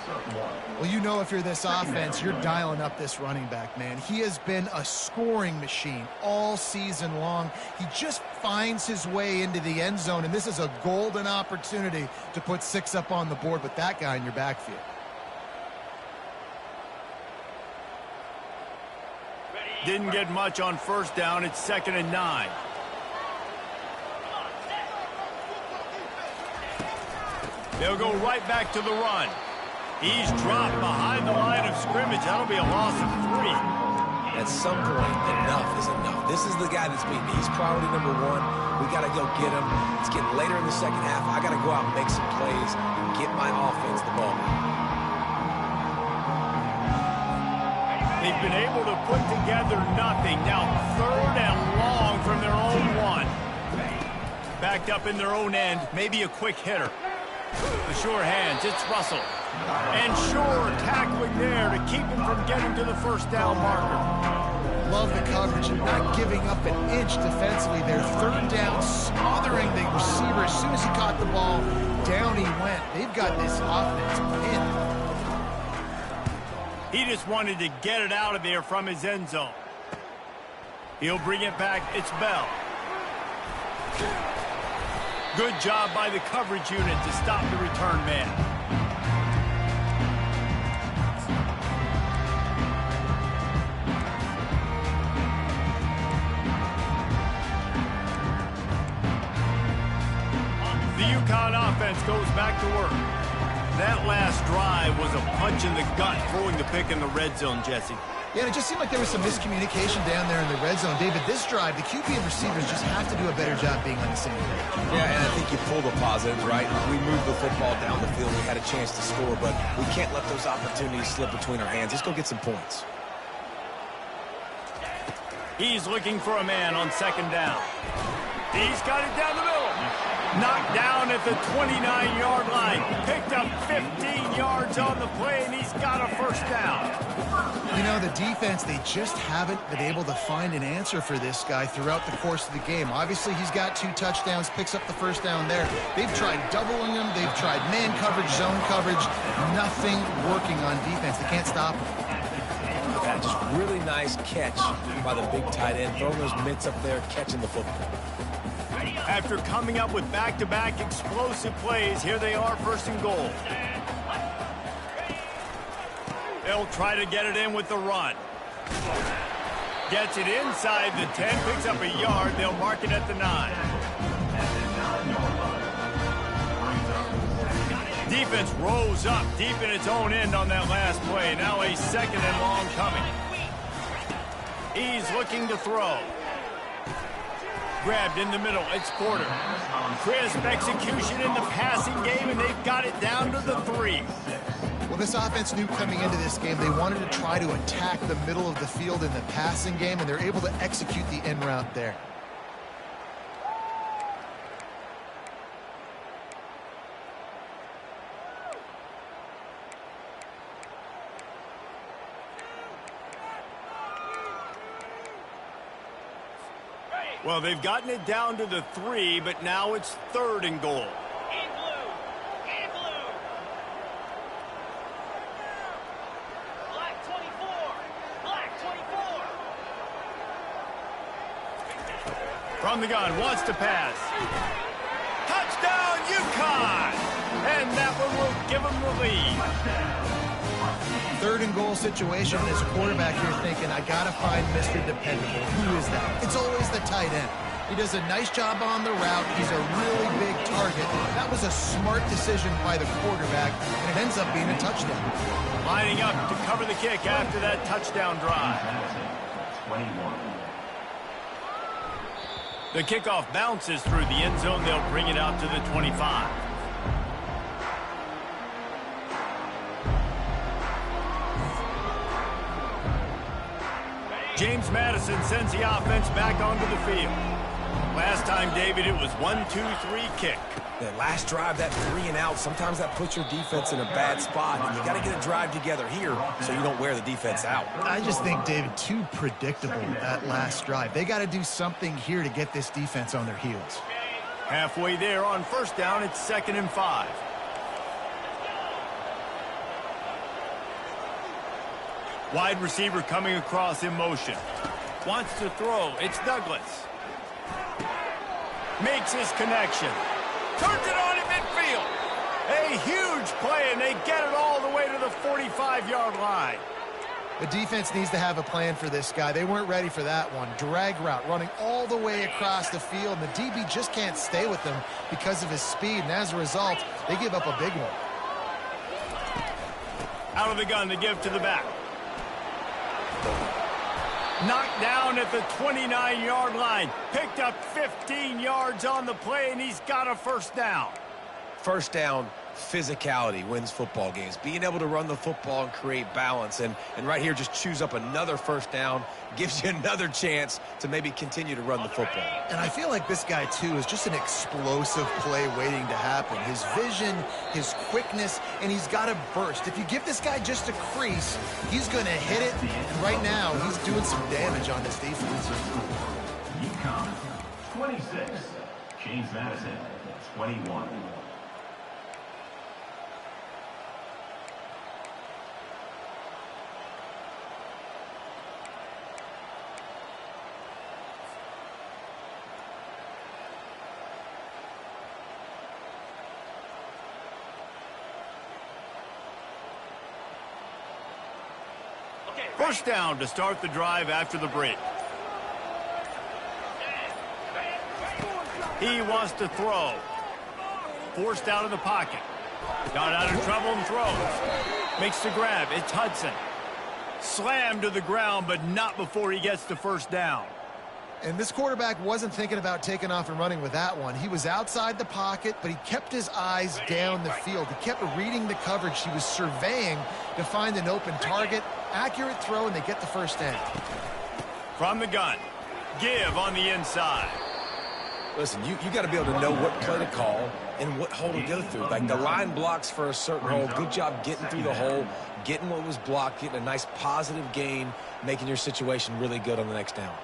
[SPEAKER 3] Well, you know if you're this offense, you're dialing up this running back, man. He has been a scoring machine all season long. He just finds his way into the end zone, and this is a golden opportunity to put 6 up on the board with that guy in your backfield.
[SPEAKER 1] Didn't get much on first down. It's second and 9. They'll go right back to the run. He's dropped behind the line of scrimmage. That'll be a loss of 3.
[SPEAKER 2] At some point, enough is enough. This is the guy that's beaten. He's priority number 1. We got to go get him. It's getting later in the second half. I got to go out and make some plays and get my offense the ball.
[SPEAKER 1] They've been able to put together nothing. Now third and long from their own 1. Backed up in their own end. Maybe a quick hitter. The sure hands, it's Russell. And Shore tackling there to keep him from getting to the first down marker.
[SPEAKER 3] Love the coverage and not giving up an inch defensively there. Third down, smothering the receiver. As soon as he caught the ball, down he went. They've got this offense pinned.
[SPEAKER 1] He just wanted to get it out of there from his end zone. He'll bring it back. It's Bell. Good job by the coverage unit to stop the return man. UConn offense goes back to work. That last drive was a punch in the gut, throwing the pick in the red zone, Jesse.
[SPEAKER 3] Yeah, and it just seemed like there was some miscommunication down there in the red zone. David, this drive, the QB and receivers just have to do a better job being on the same page.
[SPEAKER 2] Yeah, and I think you pull the positives, right? We moved the football down the field. We had a chance to score, but we can't let those opportunities slip between our hands. Let's go get some points.
[SPEAKER 1] He's looking for a man on second down. He's got it down the middle. Knocked down at the 29-yard line. Picked up 15 yards on the play, and he's got a first down.
[SPEAKER 3] You know, the defense, they just haven't been able to find an answer for this guy throughout the course of the game. Obviously, he's got 2 touchdowns, picks up the first down there. They've tried doubling him. They've tried man coverage, zone coverage. Nothing working on defense. They can't stop him.
[SPEAKER 2] Yeah, just really nice catch by the big tight end. Throwing those mitts up there, catching the football.
[SPEAKER 1] After coming up with back-to-back explosive plays, here they are, first and goal. They'll try to get it in with the run. Gets it inside the 10, picks up a yard. They'll mark it at the 9. Defense rose up deep in its own end on that last play. Now a second and long coming. He's looking to throw. Grabbed in the middle, it's Porter. Crisp execution in the passing game, and they've got it down to the 3.
[SPEAKER 3] Well, this offense knew coming into this game they wanted to try to attack the middle of the field in the passing game, and they're able to execute the end route there.
[SPEAKER 1] Well, they've gotten it down to the 3, but now it's third and goal.
[SPEAKER 6] In blue. In blue. Black 24. Black 24.
[SPEAKER 1] From the gun, wants to pass. Touchdown, UConn! And that one will give them the lead.
[SPEAKER 3] Third and goal situation, as a quarterback, you're thinking, I got to find Mr. Dependable. Who is that? It's always the tight end. He does a nice job on the route. He's a really big target. That was a smart decision by the quarterback, and it ends up being a touchdown.
[SPEAKER 1] Lining up to cover the kick after that touchdown drive. The kickoff bounces through the end zone. They'll bring it out to the 25. James Madison sends the offense back onto the field. Last time, David, it was 1-2-3 kick.
[SPEAKER 2] That last drive, that 3 and out, sometimes that puts your defense in a bad spot, and you got to get a drive together here so you don't wear the defense out.
[SPEAKER 3] I just think, David, too predictable, that last drive. They got to do something here to get this defense on their heels.
[SPEAKER 1] Halfway there on first down, it's 2nd and 5. Wide receiver coming across in motion. Wants to throw. It's Douglas. Makes his connection. Turns it on in midfield. A huge play, and they get it all the way to the 45-yard line.
[SPEAKER 3] The defense needs to have a plan for this guy. They weren't ready for that one. Drag route, running all the way across the field, and the DB just can't stay with them because of his speed, and as a result, they give up a big one.
[SPEAKER 1] Out of the gun to give to the back. Knocked down at the 29-yard line. Picked up 15 yards on the play, and he's got a first down.
[SPEAKER 2] First down, physicality wins football games. Being able to run the football and create balance. And right here, just choose up another first down. Gives you another chance to maybe continue to run the football.
[SPEAKER 3] And I feel like this guy, too, is just an explosive play waiting to happen. His vision, his quickness, and he's got a burst. If you give this guy just a crease, he's going to hit it. And right now, he's doing some damage on this defense.
[SPEAKER 4] UConn, 26. James Madison, 21.
[SPEAKER 1] First down to start the drive after the break. He wants to throw. forced out of the pocket. Got out of trouble and throws. Makes the grab. It's Hudson. Slammed to the ground, but not before he gets the first down.
[SPEAKER 3] And this quarterback wasn't thinking about taking off and running with that one. He was outside the pocket, but he kept his eyes down the field. He kept reading the coverage. He was surveying to find an open target. Accurate throw, and they get the first down.
[SPEAKER 1] From the gun. Give on the inside.
[SPEAKER 2] Listen, you got to be able to know what play to call and what hole to go through. Like the line blocks for a certain hole. Good job getting through the hole, getting what was blocked, getting a nice positive gain, making your situation really good on the next down.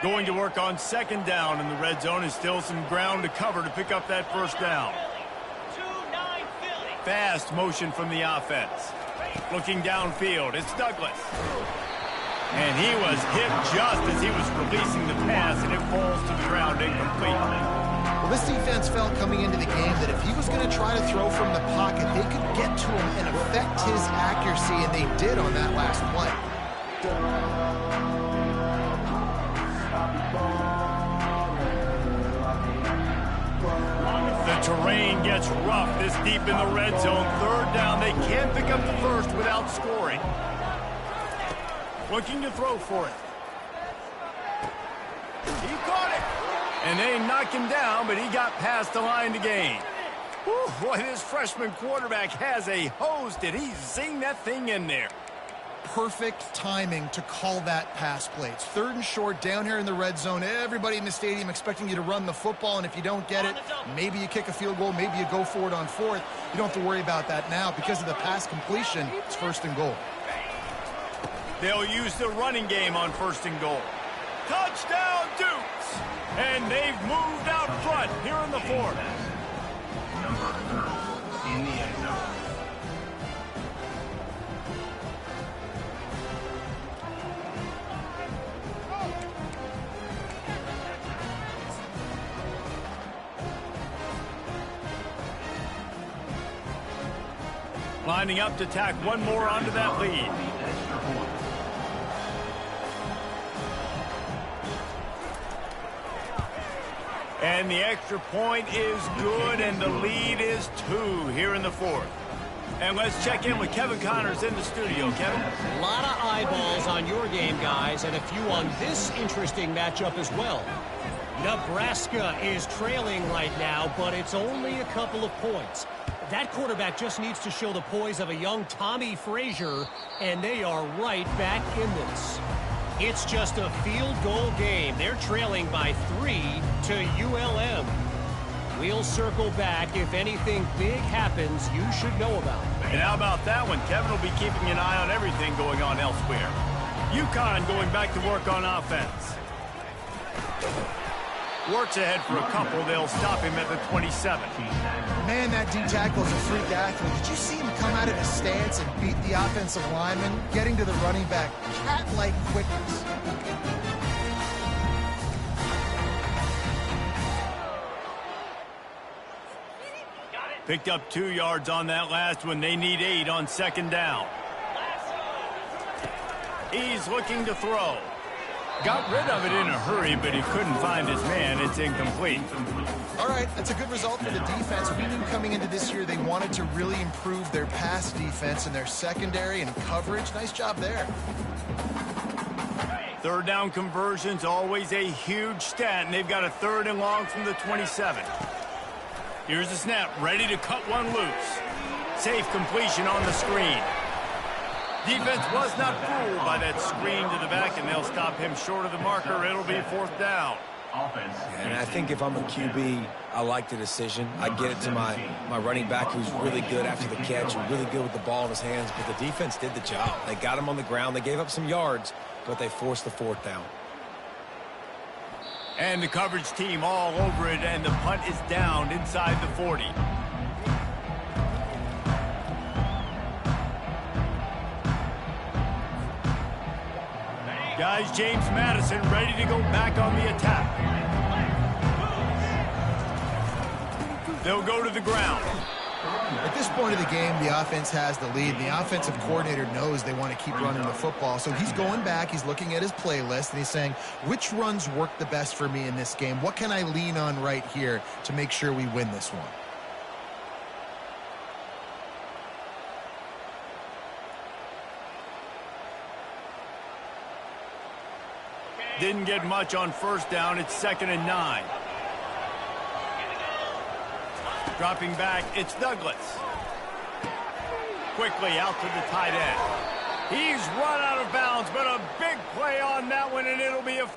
[SPEAKER 1] Going to work on second down in the red zone. Is still some ground to cover to pick up that first down. Fast motion from the offense. Looking downfield, it's Douglas. And he was hit just as he was releasing the pass, and it falls to the ground incomplete.
[SPEAKER 3] Well, this defense felt coming into the game that if he was going to try to throw from the pocket, they could get to him and affect his accuracy, and they did on that last play.
[SPEAKER 1] The terrain gets rough this deep in the red zone. Third down, they can't pick up the first without scoring. Looking to throw for it. He caught it. And they knock him down, but he got past the line to gain. Whew, boy, this freshman quarterback has a hose. Did he zing that thing in there?
[SPEAKER 3] Perfect timing to call that pass play. It's third and short down here in the red zone. Everybody in the stadium expecting you to run the football, and if you don't get it, maybe you kick a field goal, maybe you go for it on fourth. You don't have to worry about that now. Because of the pass completion, it's first and goal.
[SPEAKER 1] They'll use the running game on first and goal. Touchdown, Dukes! And they've moved out front here in the fourth.
[SPEAKER 4] Number 30 in the end zone.
[SPEAKER 1] Lining up to tack one more onto that lead. And the extra point is good, and the lead is 2 here in the fourth. And let's check in with Kevin Connors in the studio. Kevin?
[SPEAKER 5] A lot of eyeballs on your game, guys, and a few on this interesting matchup as well. Nebraska is trailing right now, but it's only a couple of points. That quarterback just needs to show the poise of a young Tommy Frazier, and they are right back in this. It's just a field goal game. They're trailing by 3 to ULM. We'll circle back. If anything big happens, you should know about it.
[SPEAKER 1] And how about that one? Kevin will be keeping an eye on everything going on elsewhere. UConn going back to work on offense. Works ahead for a couple. They'll stop him at the 27.
[SPEAKER 3] Man, that D-tackle is a freak athlete. Did you see him come out of his stance and beat the offensive lineman, getting to the running back? Cat-like quickness.
[SPEAKER 1] Picked up 2 yards on that last one. They need 8 on second down. He's looking to throw. Got rid of it in a hurry, but he couldn't find his man. It's incomplete.
[SPEAKER 3] All right, that's a good result for the defense. We knew coming into this year they wanted to really improve their pass defense and their secondary and coverage. Nice job there.
[SPEAKER 1] Third down conversions, always a huge stat, and they've got a 3rd and long from the 27. Here's the snap, ready to cut one loose. Safe completion on the screen. Defense was not fooled by that screen to the back, and they'll stop him short of the marker. It'll be 4th down.
[SPEAKER 2] And I think if I'm a QB, I like the decision. I get it to my running back who's really good after the catch and really good with the ball in his hands, but the defense did the job. They got him on the ground. They gave up some yards, but they forced the 4th down.
[SPEAKER 1] And the coverage team all over it, and the punt is down inside the 40. Guys, James Madison ready to go back on the attack. They'll go to the ground.
[SPEAKER 3] At this point of the game, the offense has the lead, and the offensive coordinator knows they want to keep running the football. So he's going back, he's looking at his playlist, and he's saying, which runs work the best for me in this game? What can I lean on right here to make sure we win this one?
[SPEAKER 1] Didn't get much on first down. It's 2nd and 9. Dropping back, it's Douglas. Quickly out to the tight end. He's run out of bounds, but a big play on that one, and it'll be a...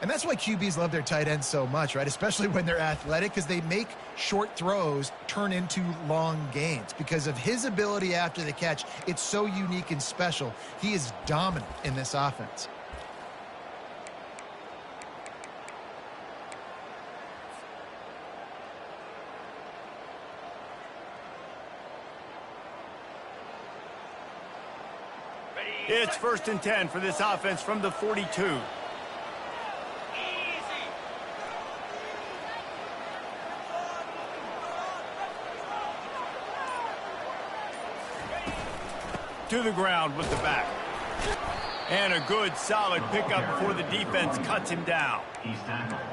[SPEAKER 3] And that's why QBs love their tight ends so much, right? Especially when they're athletic, because they make short throws turn into long gains. Because of his ability after the catch, it's so unique and special. He is dominant in this offense.
[SPEAKER 1] It's 1st and 10 for this offense from the 42. To the ground with the back. And a good, solid pickup before the defense cuts him down.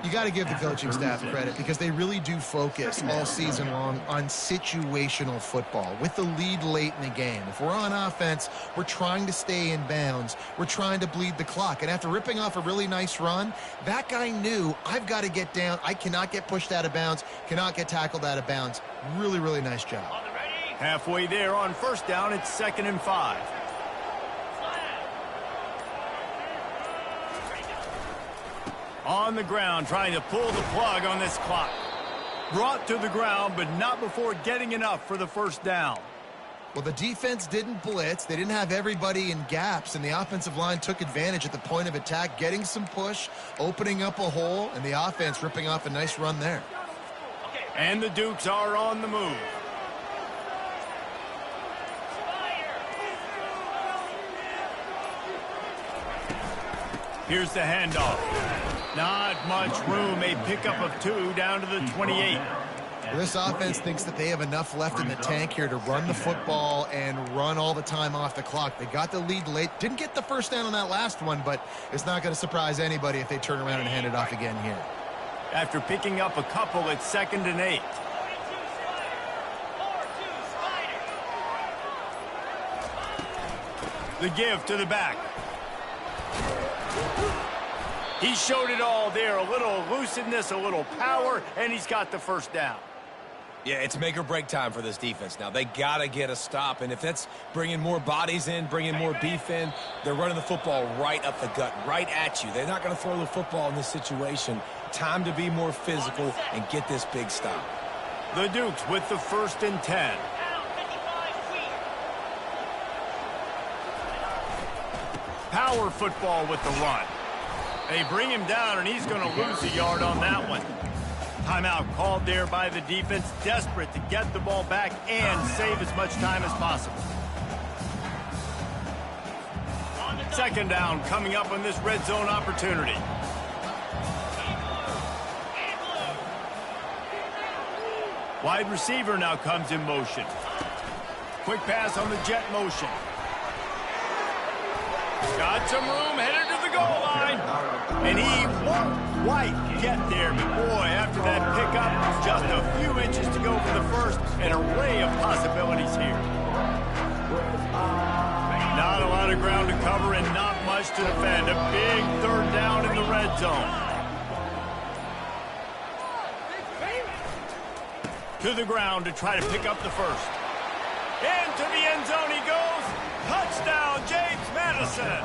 [SPEAKER 3] You got to give the coaching staff credit because they really do focus all season long on situational football with the lead late in the game. If we're on offense, we're trying to stay in bounds. We're trying to bleed the clock. And after ripping off a really nice run, that guy knew, I've got to get down. I cannot get pushed out of bounds, cannot get tackled out of bounds. Really, really nice job.
[SPEAKER 1] Halfway there on first down, it's 2nd and 5. On the ground, trying to pull the plug on this clock. Brought to the ground, but not before getting enough for the first down.
[SPEAKER 3] Well, the defense didn't blitz. They didn't have everybody in gaps, and the offensive line took advantage at the point of attack, getting some push, opening up a hole, and the offense ripping off a nice run there.
[SPEAKER 1] And the Dukes are on the move. Here's the handoff. Not much room. A pickup of 2 down to the 28.
[SPEAKER 3] Well, this offense thinks that they have enough left in the tank here to run the football and run all the time off the clock. They got the lead late. Didn't get the first down on that last one, but it's not going to surprise anybody if they turn around and hand it off again here.
[SPEAKER 1] After picking up a couple, it's 2nd and 8. The give to the back. He showed it all there. A little elusiveness, a little power, and he's got the first down.
[SPEAKER 2] Yeah, it's make or break time for this defense now. They got to get a stop, and if that's bringing more bodies in, bringing more beef in, they're running the football right up the gut, right at you. They're not going to throw the football in this situation. Time to be more physical and get this big stop.
[SPEAKER 1] The Dukes with the 1st and 10. Power football with the run. They bring him down, and he's going to lose a yard on that one. Timeout called there by the defense, desperate to get the ball back and save as much time as possible. 2nd down coming up on this red zone opportunity. Wide receiver now comes in motion. Quick pass on the jet motion. Got some room, headed to the goal line. And he won't quite get there, but boy, after that pickup, just a few inches to go for the first. An array of possibilities here. Not a lot of ground to cover and not much to defend. A big third down in the red zone. To the ground to try to pick up the first. Into the end zone he goes. Touchdown, James Madison.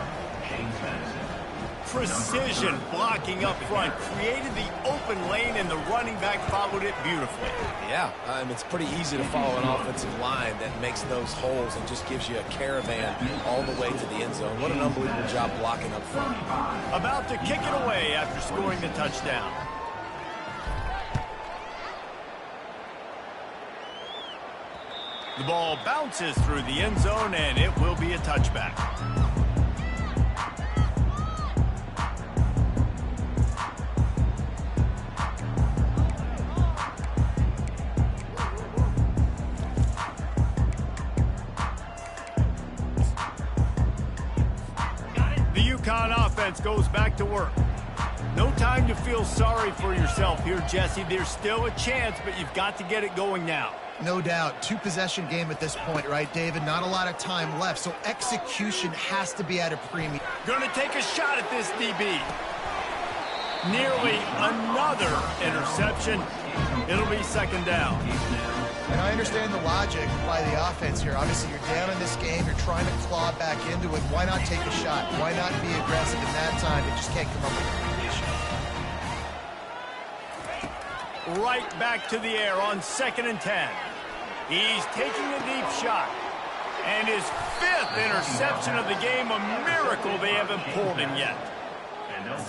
[SPEAKER 1] Precision blocking up front. Created the open lane, and the running back followed it beautifully.
[SPEAKER 2] Yeah, it's pretty easy to follow an offensive line that makes those holes and just gives you a caravan all the way to the end zone. What an unbelievable job blocking up front.
[SPEAKER 1] About to kick it away after scoring the touchdown. The ball bounces through the end zone, and it will be a touchback. The UConn offense goes back to work. No time to feel sorry for yourself here, Jesse. There's still a chance, but you've got to get it going now.
[SPEAKER 3] No doubt. Two-possession game at this point, right, David? Not a lot of time left, so execution has to be at a premium.
[SPEAKER 1] Going to take a shot at this DB. Nearly another interception. It'll be second down.
[SPEAKER 3] And I understand the logic by the offense here. Obviously, you're down in this game. You're trying to claw back into it. Why not take a shot? Why not be aggressive in that time? They just can't come up with a completion.
[SPEAKER 1] Right back to the air on 2nd and 10. He's taking a deep shot. And his 5th interception of the game, a miracle they haven't pulled him yet.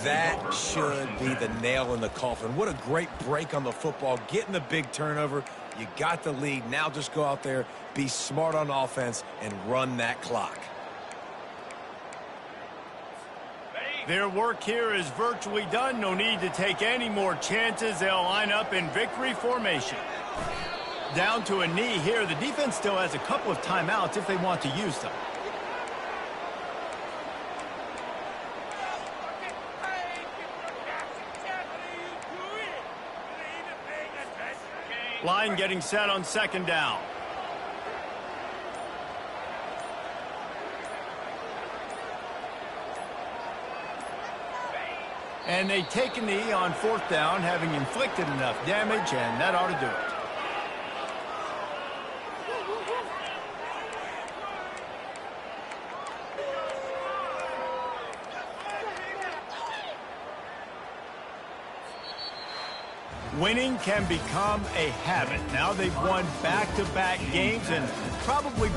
[SPEAKER 2] That should be the nail in the coffin. What a great break on the football. Getting the big turnover. You got the lead. Now just go out there, be smart on offense, and run that clock.
[SPEAKER 1] Their work here is virtually done. No need to take any more chances. They'll line up in victory formation. Down to a knee here. The defense still has a couple of timeouts if they want to use them. Line getting set on 2nd down. And they take a knee on 4th down, having inflicted enough damage, and that ought to do it. Winning can become a habit. Now they've won back-to-back games and probably